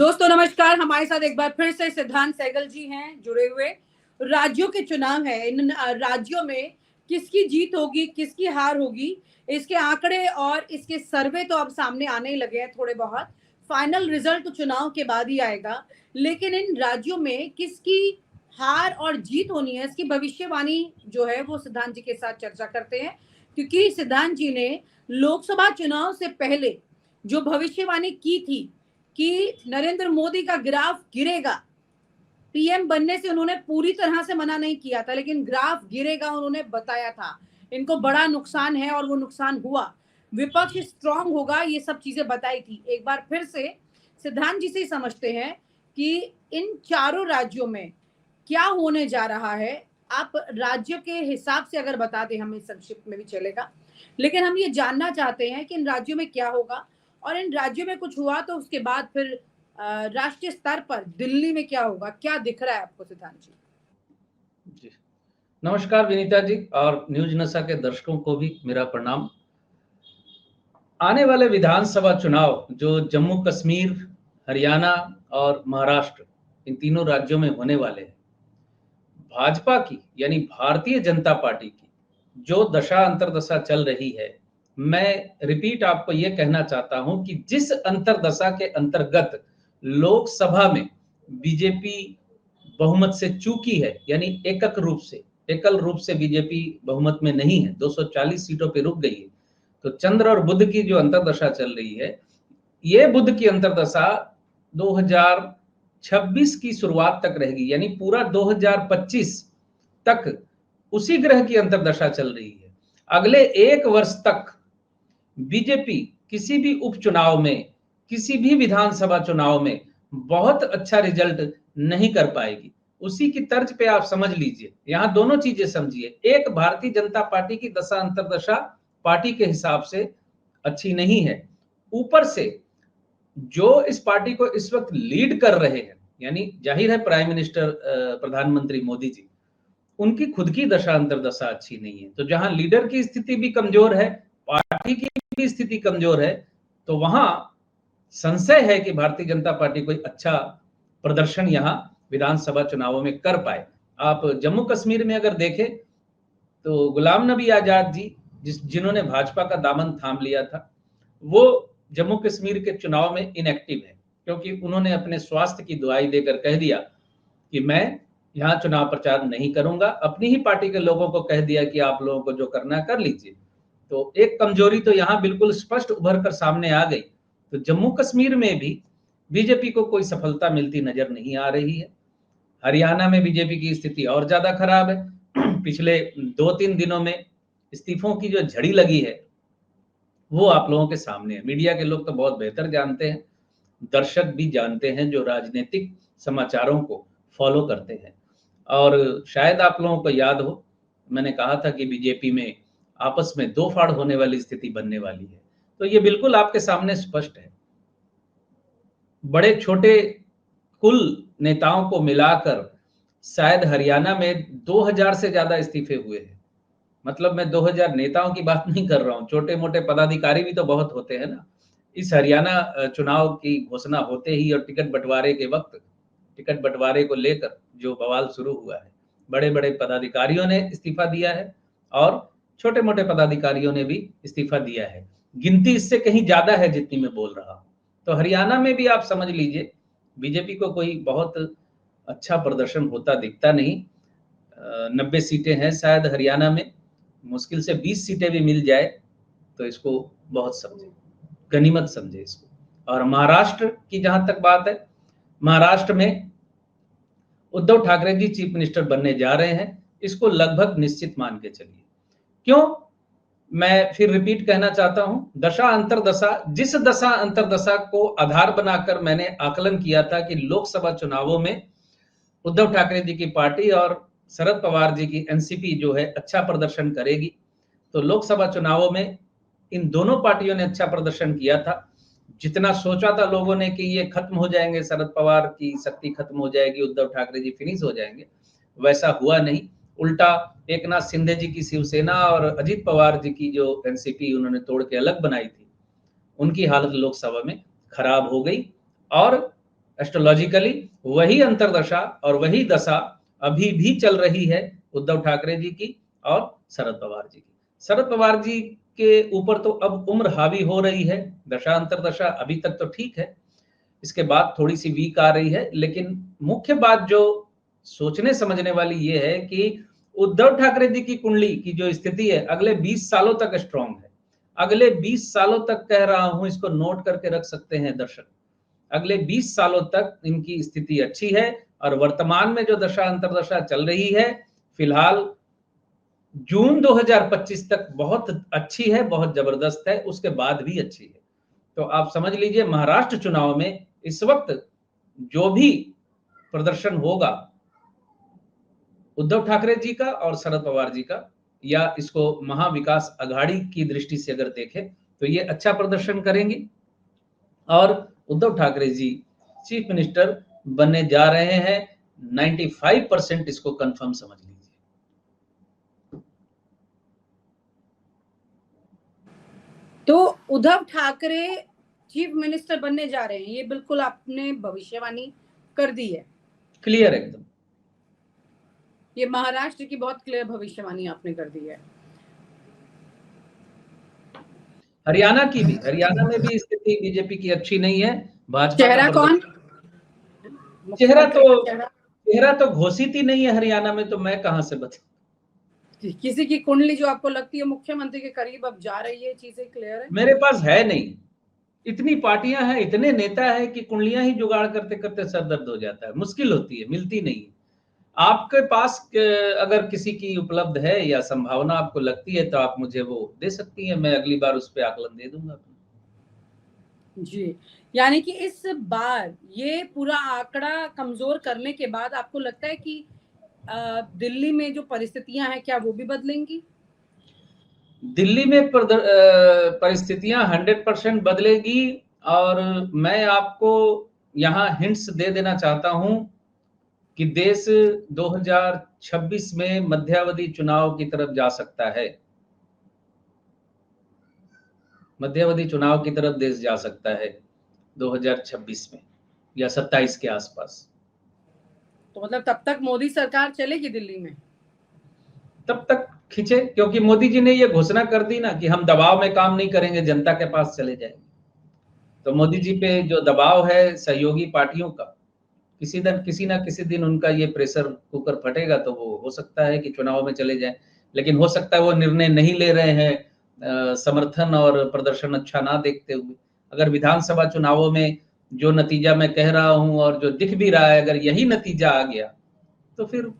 दोस्तों नमस्कार। हमारे साथ एक बार फिर से सिद्धांत सहगल जी हैं जुड़े हुए। राज्यों के चुनाव है, इन राज्यों में किसकी जीत होगी, किसकी हार होगी, इसके आंकड़े और इसके सर्वे तो अब सामने आने ही लगे हैं थोड़े बहुत। फाइनल रिजल्ट तो चुनाव के बाद ही आएगा, लेकिन इन राज्यों में किसकी हार और जीत होनी है, इसकी भविष्यवाणी जो है वो सिद्धांत जी के साथ चर्चा करते हैं। क्योंकि सिद्धांत जी ने लोकसभा चुनाव से पहले जो भविष्यवाणी की थी कि नरेंद्र मोदी का ग्राफ गिरेगा, पीएम बनने से उन्होंने पूरी तरह से मना नहीं किया था, लेकिन ग्राफ गिरेगा उन्होंने बताया था। इनको बड़ा नुकसान है और वो नुकसान हुआ। विपक्ष स्ट्रांग होगा, ये सब चीजें बताई थी। एक बार फिर से सिद्धांत जी से समझते हैं कि इन चारों राज्यों में क्या होने जा रहा है। आप राज्यों के हिसाब से अगर बता दें, हमें संक्षिप्त में भी चलेगा, लेकिन हम ये जानना चाहते हैं कि इन राज्यों में क्या होगा और इन राज्यों में कुछ हुआ तो उसके बाद फिर राष्ट्रीय स्तर पर दिल्ली में क्या होगा, क्या दिख रहा है आपको सिद्धांत जी? जी नमस्कार विनीता जी, और न्यूज नशा के दर्शकों को भी मेरा प्रणाम। आने वाले विधानसभा चुनाव जो जम्मू कश्मीर, हरियाणा और महाराष्ट्र, इन तीनों राज्यों में होने वाले हैं, भाजपा की यानी भारतीय जनता पार्टी की जो दशा अंतर्दशा चल रही है, मैं रिपीट आपको यह कहना चाहता हूं कि जिस अंतर्दशा के अंतर्गत लोकसभा में बीजेपी बहुमत से चूकी है, यानी एकल रूप से बीजेपी बहुमत में नहीं है, 240 सीटों पे रुक गई है। तो चंद्र और बुध की जो अंतर्दशा चल रही है, ये बुध की अंतर्दशा 2026 की शुरुआत तक रहेगी, यानी पूरा 2025 तक उसी ग्रह की अंतर्दशा चल रही है। अगले 1 वर्ष तक बीजेपी किसी भी उपचुनाव में, किसी भी विधानसभा चुनाव में बहुत अच्छा रिजल्ट नहीं कर पाएगी। उसी की तर्ज पे आप समझ लीजिए, यहां दोनों चीजें समझिए। एक, भारतीय जनता पार्टी की दशा अंतर्दशा पार्टी के हिसाब से अच्छी नहीं है। ऊपर से जो इस पार्टी को इस वक्त लीड कर रहे हैं, यानी जाहिर है प्राइम मिनिस्टर प्रधानमंत्री मोदी जी, उनकी खुद की दशा अंतर्दशा अच्छी नहीं है। तो जहां लीडर की स्थिति भी कमजोर है, पार्टी की भी स्थिति कमजोर है, तो वहां संशय है कि भारतीय जनता पार्टी कोई अच्छा प्रदर्शन यहां विधानसभा चुनावों में कर पाए। आप जम्मू कश्मीर में अगर देखें तो गुलाम नबी आजाद जी, जिन्होंने भाजपा का दामन थाम लिया था, वो जम्मू कश्मीर के चुनाव में इनएक्टिव है, क्योंकि उन्होंने अपने स्वास्थ्य की दुहाई देकर कह दिया कि मैं यहाँ चुनाव प्रचार नहीं करूंगा। अपनी ही पार्टी के लोगों को कह दिया कि आप लोगों को जो करना है कर लीजिए। तो एक कमजोरी तो यहाँ बिल्कुल स्पष्ट उभर कर सामने आ गई। तो जम्मू कश्मीर में भी बीजेपी को कोई सफलता मिलती नजर नहीं आ रही है। हरियाणा में बीजेपी की स्थिति और ज्यादा खराब है। पिछले 2-3 दिनों में इस्तीफों की जो झड़ी लगी है वो आप लोगों के सामने है। मीडिया के लोग तो बहुत बेहतर जानते हैं, दर्शक भी जानते हैं जो राजनीतिक समाचारों को फॉलो करते हैं। और शायद आप लोगों को याद हो, मैंने कहा था कि बीजेपी में आपस में दो फाड़ होने वाली स्थिति बनने वाली है। तो ये बिल्कुल आपके सामने स्पष्ट है। बड़े छोटे कुल नेताओं को मिलाकर शायद हरियाणा में 2000 से ज्यादा इस्तीफे हुए हैं। मतलब मैं 2000 नेताओं की बात नहीं कर रहा हूँ, छोटे मोटे पदाधिकारी भी तो बहुत होते हैं ना। इस हरियाणा चुनाव की घोषणा होते ही और टिकट बंटवारे के वक्त, टिकट बंटवारे को लेकर जो बवाल शुरू हुआ है, बड़े बड़े पदाधिकारियों ने इस्तीफा दिया है और छोटे मोटे पदाधिकारियों ने भी इस्तीफा दिया है। गिनती इससे कहीं ज्यादा है जितनी मैं बोल रहा हूँ। तो हरियाणा में भी आप समझ लीजिए बीजेपी को कोई बहुत अच्छा प्रदर्शन होता दिखता नहीं। 90 सीटें हैं शायद हरियाणा में, मुश्किल से 20 सीटें भी मिल जाए तो इसको बहुत समझे, गनीमत समझे इसको। और महाराष्ट्र की जहां तक बात है, महाराष्ट्र में उद्धव ठाकरे जी चीफ मिनिस्टर बनने जा रहे हैं, इसको लगभग निश्चित मान के चलिए। क्यों, मैं फिर रिपीट कहना चाहता हूं, दशा अंतर्दशा, जिस दशा अंतर्दशा को आधार बनाकर मैंने आकलन किया था कि लोकसभा चुनावों में उद्धव ठाकरे जी की पार्टी और शरद पवार जी की एनसीपी जो है अच्छा प्रदर्शन करेगी, तो लोकसभा चुनावों में इन दोनों पार्टियों ने अच्छा प्रदर्शन किया था। जितना सोचा था लोगों ने कि ये खत्म हो जाएंगे, शरद पवार की शक्ति खत्म हो जाएगी, उद्धव ठाकरे जी फिनिश हो जाएंगे, वैसा हुआ नहीं। उल्टा एकनाथ शिंदे जी की शिवसेना और अजित पवार जी की जो एनसीपी उन्होंने तोड़ के अलग बनाई थी, उनकी हालत लोकसभा में खराब हो गई। और एस्ट्रोलॉजिकली वही अंतरदशा और वही दशा अभी भी चल रही है उद्धव ठाकरे जी की और शरद पवार जी की। शरद पवार जी के ऊपर तो अब उम्र हावी हो रही है, दशा अंतरदशा अभी तक तो ठीक है, इसके बाद थोड़ी सी वीक आ रही है। लेकिन मुख्य बात जो सोचने समझने वाली ये है कि उद्धव ठाकरे जी की कुंडली की जो स्थिति है अगले 20 सालों तक स्ट्रांग है। अगले 20 सालों तक कह रहा हूं, इसको नोट करके रख सकते हैं दर्शक, अगले 20 सालों तक इनकी स्थिति अच्छी है। और वर्तमान में जो दशा अंतरदशा चल रही है फिलहाल जून 2025 तक बहुत अच्छी है, बहुत जबरदस्त है, उसके बाद भी अच्छी है। तो आप समझ लीजिए महाराष्ट्र चुनाव में इस वक्त जो भी प्रदर्शन होगा उद्धव ठाकरे जी का और शरद पवार जी का, या इसको महाविकास अघाड़ी की दृष्टि से अगर देखें तो ये अच्छा प्रदर्शन करेंगे और उद्धव ठाकरे जी चीफ मिनिस्टर बनने जा रहे हैं। 95% इसको कंफर्म समझ लीजिए। तो उद्धव ठाकरे चीफ मिनिस्टर बनने जा रहे हैं, ये बिल्कुल आपने भविष्यवाणी कर दी है, क्लियर एकदम। ये महाराष्ट्र की बहुत क्लियर भविष्यवाणी आपने कर दी है। हरियाणा की भी, हरियाणा में भी स्थिति बीजेपी की अच्छी नहीं है। भाजपा चेहरा का कौन? चेहरा तो घोषित ही नहीं है हरियाणा में, तो मैं कहां से बताऊं। किसी की कुंडली जो आपको लगती है मुख्यमंत्री के करीब अब जा रही है, चीजें क्लियर है? मेरे पास है नहीं, इतनी पार्टियां हैं, इतने नेता है कि कुंडलियां ही जुगाड़ करते करते सर दर्द हो जाता है, मुश्किल होती है, मिलती नहीं है। आपके पास अगर किसी की उपलब्ध है या संभावना आपको लगती है तो आप मुझे वो दे सकती हैं, मैं अगली बार उस पर आकलन दे दूंगा। जी, यानी कि इस बार ये पूरा आंकड़ा कमजोर करने के बाद आपको लगता है कि दिल्ली में जो परिस्थितियां हैं क्या वो भी बदलेंगी? दिल्ली में परिस्थितियां 100% बदलेगी। और मैं आपको यहाँ हिंट्स दे देना चाहता हूं कि देश 2026 में मध्यावधि चुनाव की तरफ जा सकता है। मध्यावधि चुनाव की तरफ देश जा सकता है 2026 में या 27 के आसपास। तो मतलब तब तक मोदी सरकार चलेगी दिल्ली में? तब तक खींचे, क्योंकि मोदी जी ने ये घोषणा कर दी ना कि हम दबाव में काम नहीं करेंगे, जनता के पास चले जाएंगे। तो मोदी जी पे जो दबाव है सहयोगी पार्टियों का, किसी ना किसी दिन उनका ये प्रेशर कुकर फटेगा, तो वो हो सकता है कि चुनाव में चले जाएं। लेकिन हो सकता है वो निर्णय नहीं ले रहे हैं समर्थन और प्रदर्शन अच्छा ना देखते हुए। अगर विधानसभा चुनावों में जो नतीजा मैं कह रहा हूं और जो दिख भी रहा है, अगर यही नतीजा आ गया तो फिर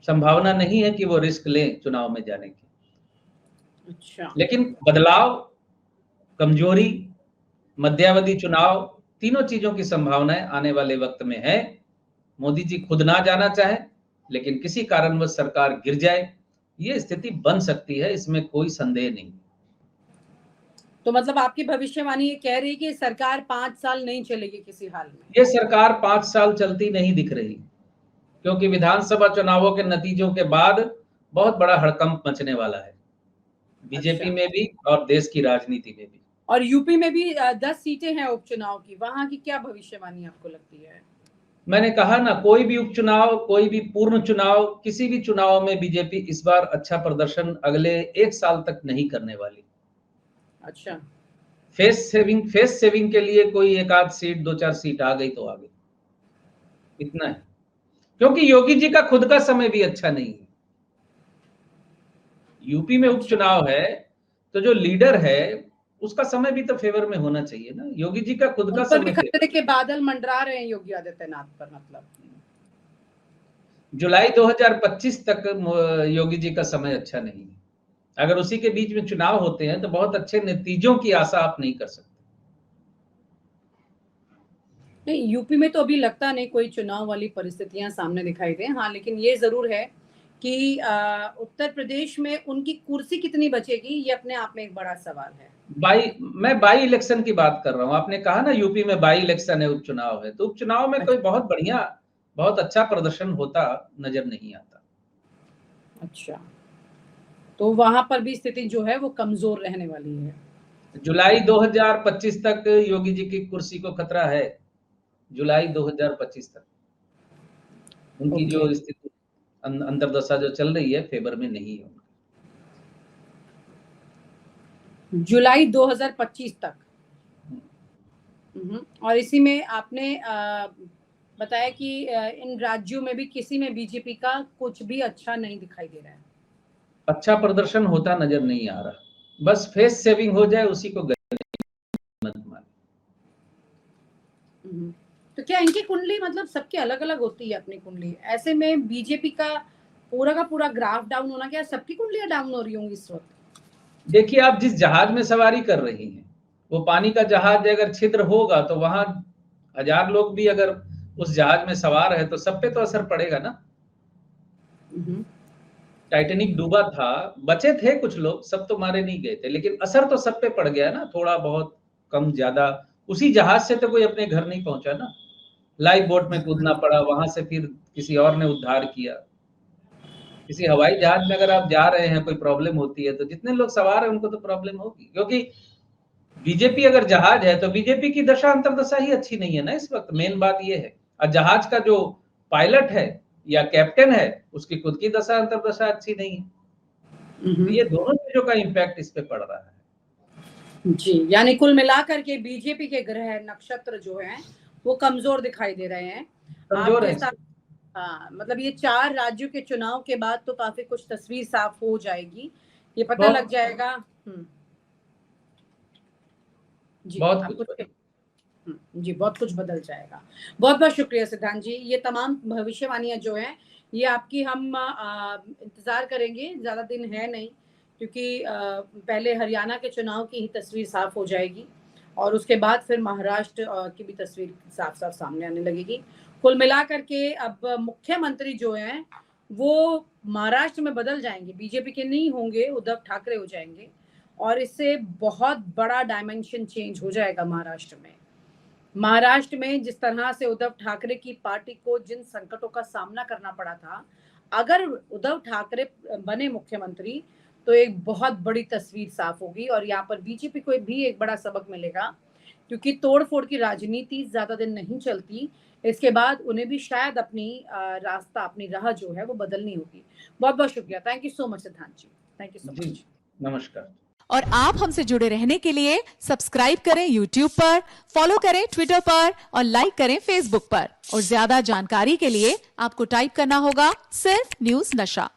संभावना नहीं है कि वो रिस्क लें चुनाव में जाने की। अच्छा। लेकिन बदलाव, कमजोरी, मध्यावधि चुनाव, तीनों चीजों की संभावनाएं आने वाले वक्त में है। मोदी जी खुद ना जाना चाहे लेकिन किसी कारणवश सरकार गिर जाए, ये स्थिति बन सकती है, इसमें कोई संदेह नहीं। तो मतलब आपकी भविष्यवाणी ये कह रही है कि सरकार 5 साल नहीं चलेगी किसी हाल में? ये सरकार 5 साल चलती नहीं दिख रही, क्योंकि विधानसभा चुनावों के नतीजों के बाद बहुत बड़ा हड़कंप मचने वाला है बीजेपी में भी और देश की राजनीति में भी। और यूपी में भी 10 सीटें हैं उपचुनाव की, वहां की क्या भविष्यवाणी आपको लगती है? मैंने कहा ना, कोई भी उपचुनाव, कोई भी पूर्ण चुनाव, किसी भी चुनाव में बीजेपी इस बार अच्छा प्रदर्शन अगले 1 साल तक नहीं करने वाली। अच्छा। फेस सेविंग के लिए कोई एक आध सीट, 2-4 सीट आ गई तो आ गई, इतना है। क्योंकि योगी जी का खुद का समय भी अच्छा नहीं है। यूपी में उपचुनाव है तो जो लीडर है उसका समय भी तो फेवर में होना चाहिए ना। योगी जी का खुद का समय, खतरे के बादल मंडरा रहे हैं योगी आदित्यनाथ पर। मतलब जुलाई 2025 तक योगी जी का समय अच्छा नहीं है। अगर उसी के बीच में चुनाव होते हैं तो बहुत अच्छे नतीजों की आशा आप नहीं कर सकते। नहीं, यूपी में तो अभी लगता नहीं कोई चुनाव वाली परिस्थितियां सामने दिखाई दे। हाँ, लेकिन ये जरूर है कि उत्तर प्रदेश में उनकी कुर्सी कितनी बचेगी, ये अपने आप में एक बड़ा सवाल है। मैं बाई इलेक्शन की बात कर रहा हूँ। आपने कहा ना यूपी में बाई इलेक्शन है, उपचुनाव है, तो उपचुनाव में कोई बहुत बढ़िया, बहुत अच्छा प्रदर्शन होता नजर नहीं आता। अच्छा, तो वहां पर भी स्थिति जो है वो कमजोर रहने वाली है। जुलाई 2025 तक योगी जी की कुर्सी को खतरा है। जुलाई 2025 तक उनकी जो स्थिति अंतर्दशा जो चल रही है फेवर में नहीं है। जुलाई 2025 तक। और इसी में आपने बताया कि इन राज्यों में भी किसी में बीजेपी का कुछ भी अच्छा नहीं दिखाई दे रहा है, अच्छा प्रदर्शन होता नजर नहीं आ रहा, बस फेस सेविंग हो जाए उसी को मत माने। तो क्या इनकी कुंडली मतलब सबकी अलग अलग होती है अपनी कुंडली, ऐसे में बीजेपी का पूरा ग्राफ डाउन होना, क्या सबकी कुंडलियां डाउन हो रही होंगी इस वक्त? देखिए आप जिस जहाज में सवारी कर रही हैं वो पानी का जहाज अगर छिद्र होगा तो वहां 1000 लोग भी अगर उस जहाज में सवार है तो सब पे तो असर पड़ेगा ना। टाइटैनिक डूबा था, बचे थे कुछ लोग, सब तो मारे नहीं गए थे, लेकिन असर तो सब पे पड़ गया ना, थोड़ा बहुत कम ज्यादा। उसी जहाज से तो कोई अपने घर नहीं पहुंचा ना, लाइफ बोट में कूदना पड़ा, वहां से फिर किसी और ने उद्धार किया। किसी हवाई जहाज में अगर आप जा रहे हैं कोई प्रॉब्लम होती है तो जितने लोग सवार हैं उनको तो प्रॉब्लम होगी, क्योंकि बीजेपी अगर जहाज है तो बीजेपी की दशा अंतर्दशा ही अच्छी नहीं है ना इस वक्त, मेन बात ये है। और जहाज का जो पायलट है या कैप्टन है उसकी खुद की दशा अंतर्दशा अच्छी नहीं है, तो ये दोनों चीजों का इम्पैक्ट इस पे पड़ रहा है जी। यानी कुल मिलाकर के बीजेपी के ग्रह नक्षत्र जो हैं वो कमजोर दिखाई दे रहे हैं, कमजोर है। हाँ, मतलब ये 4 राज्यों के चुनाव के बाद तो काफी कुछ तस्वीर साफ हो जाएगी, ये पता लग जाएगा। जी बहुत कुछ जी बहुत कुछ बदल जाएगा। बहुत बहुत शुक्रिया सिद्धांत जी, ये तमाम भविष्यवाणियां जो हैं ये आपकी हम इंतजार करेंगे, ज्यादा दिन है नहीं, क्योंकि पहले हरियाणा के चुनाव की ही तस्वीर साफ हो जाएगी और उसके बाद फिर महाराष्ट्र की भी तस्वीर साफ साफ सामने आने लगेगी। कुल मिलाकर के अब मुख्यमंत्री जो हैं वो महाराष्ट्र में बदल जाएंगे, बीजेपी के नहीं होंगे, उद्धव ठाकरे हो जाएंगे और इससे बहुत बड़ा डायमेंशन चेंज हो जाएगा महाराष्ट्र में। महाराष्ट्र में जिस तरह से उद्धव ठाकरे की पार्टी को जिन संकटों का सामना करना पड़ा था, अगर उद्धव ठाकरे बने मुख्यमंत्री तो एक बहुत बड़ी तस्वीर साफ होगी और यहाँ पर बीजेपी को भी एक बड़ा सबक मिलेगा, क्योंकि तोड़फोड़ की राजनीति ज्यादा दिन नहीं चलती, इसके बाद उन्हें भी शायद अपनी रास्ता, अपनी राह जो है वो बदलनी होगी। बहुत बहुत शुक्रिया, थैंक यू सो मच सिद्धांत जी, थैंक यू सो मच। नमस्कार। और आप हमसे जुड़े रहने के लिए सब्सक्राइब करें YouTube पर, फॉलो करें Twitter पर और लाइक करें Facebook पर। और ज्यादा जानकारी के लिए आपको टाइप करना होगा सिर्फ न्यूज़ नशा।